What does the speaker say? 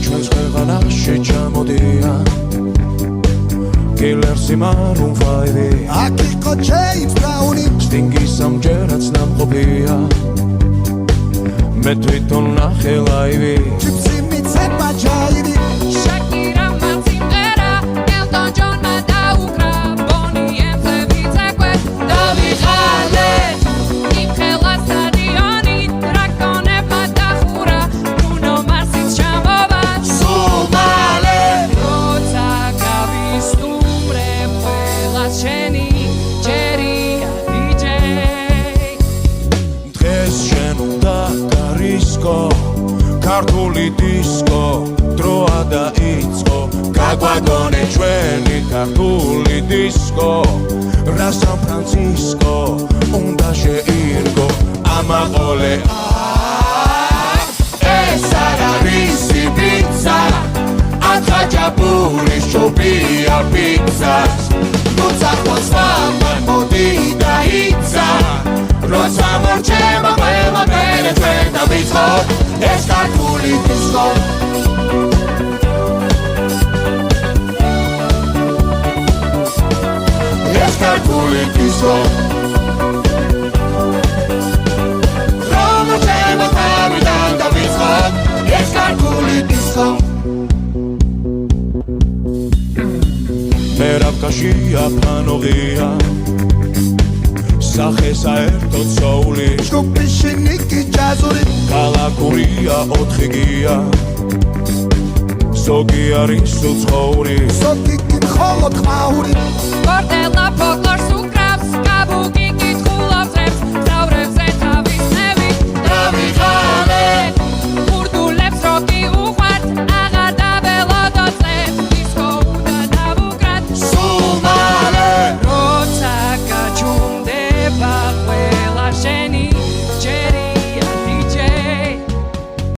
ჩვენს ქვეყანაში ჩამოდია კილერსი მარუნ ფაივი აქ იყო ჯეიმს ბრაუნი სტინგის ამჯერაც ნამყოფია მე თვითონ ნახე ლაივი ჯიპსი მიცემა ჯაივი შაკირა მაციმერა ელტონ ჯონმა დაუკრა ბონი ემხები წაკვე დავიღალე იმხელა სტადიონი დრაკონებმა დახურა ბრუნო მარსიც ჩამოვა სულ მალე როცა გავისტუმრებ ყველას შენი ჯერია დიჯეი დღეს შენ უნდა გარისკო ქართული დისკო დროა დაიწყო გაგვაგონე ჩვენი ქართული დისკო რა სან ფრანცისკო უნდა შეირგო ამაყოლე ეს არ არის პიცა ათაჯაბური შობია პიცას მოწახოს ვამან მოდი დაიცა როცა მორჩება ყველა მერე ჩვენ დავიწყოთ ეს ქართული დისკო ეს ქართული დისკო რომ მორჩება თავიდან დავიწყოთ ეს ქართული დისკო მერაბკაშია ფანოღია სახე საერთოდ სოული ჯგუფი შინიკი ჯაზური კალაკურია ოთხიგია ზოგი არის უცხოური ზოგი კი მხოლოდ ყმაური ბორდელა ფოლკლორს უკრავს კაბუგი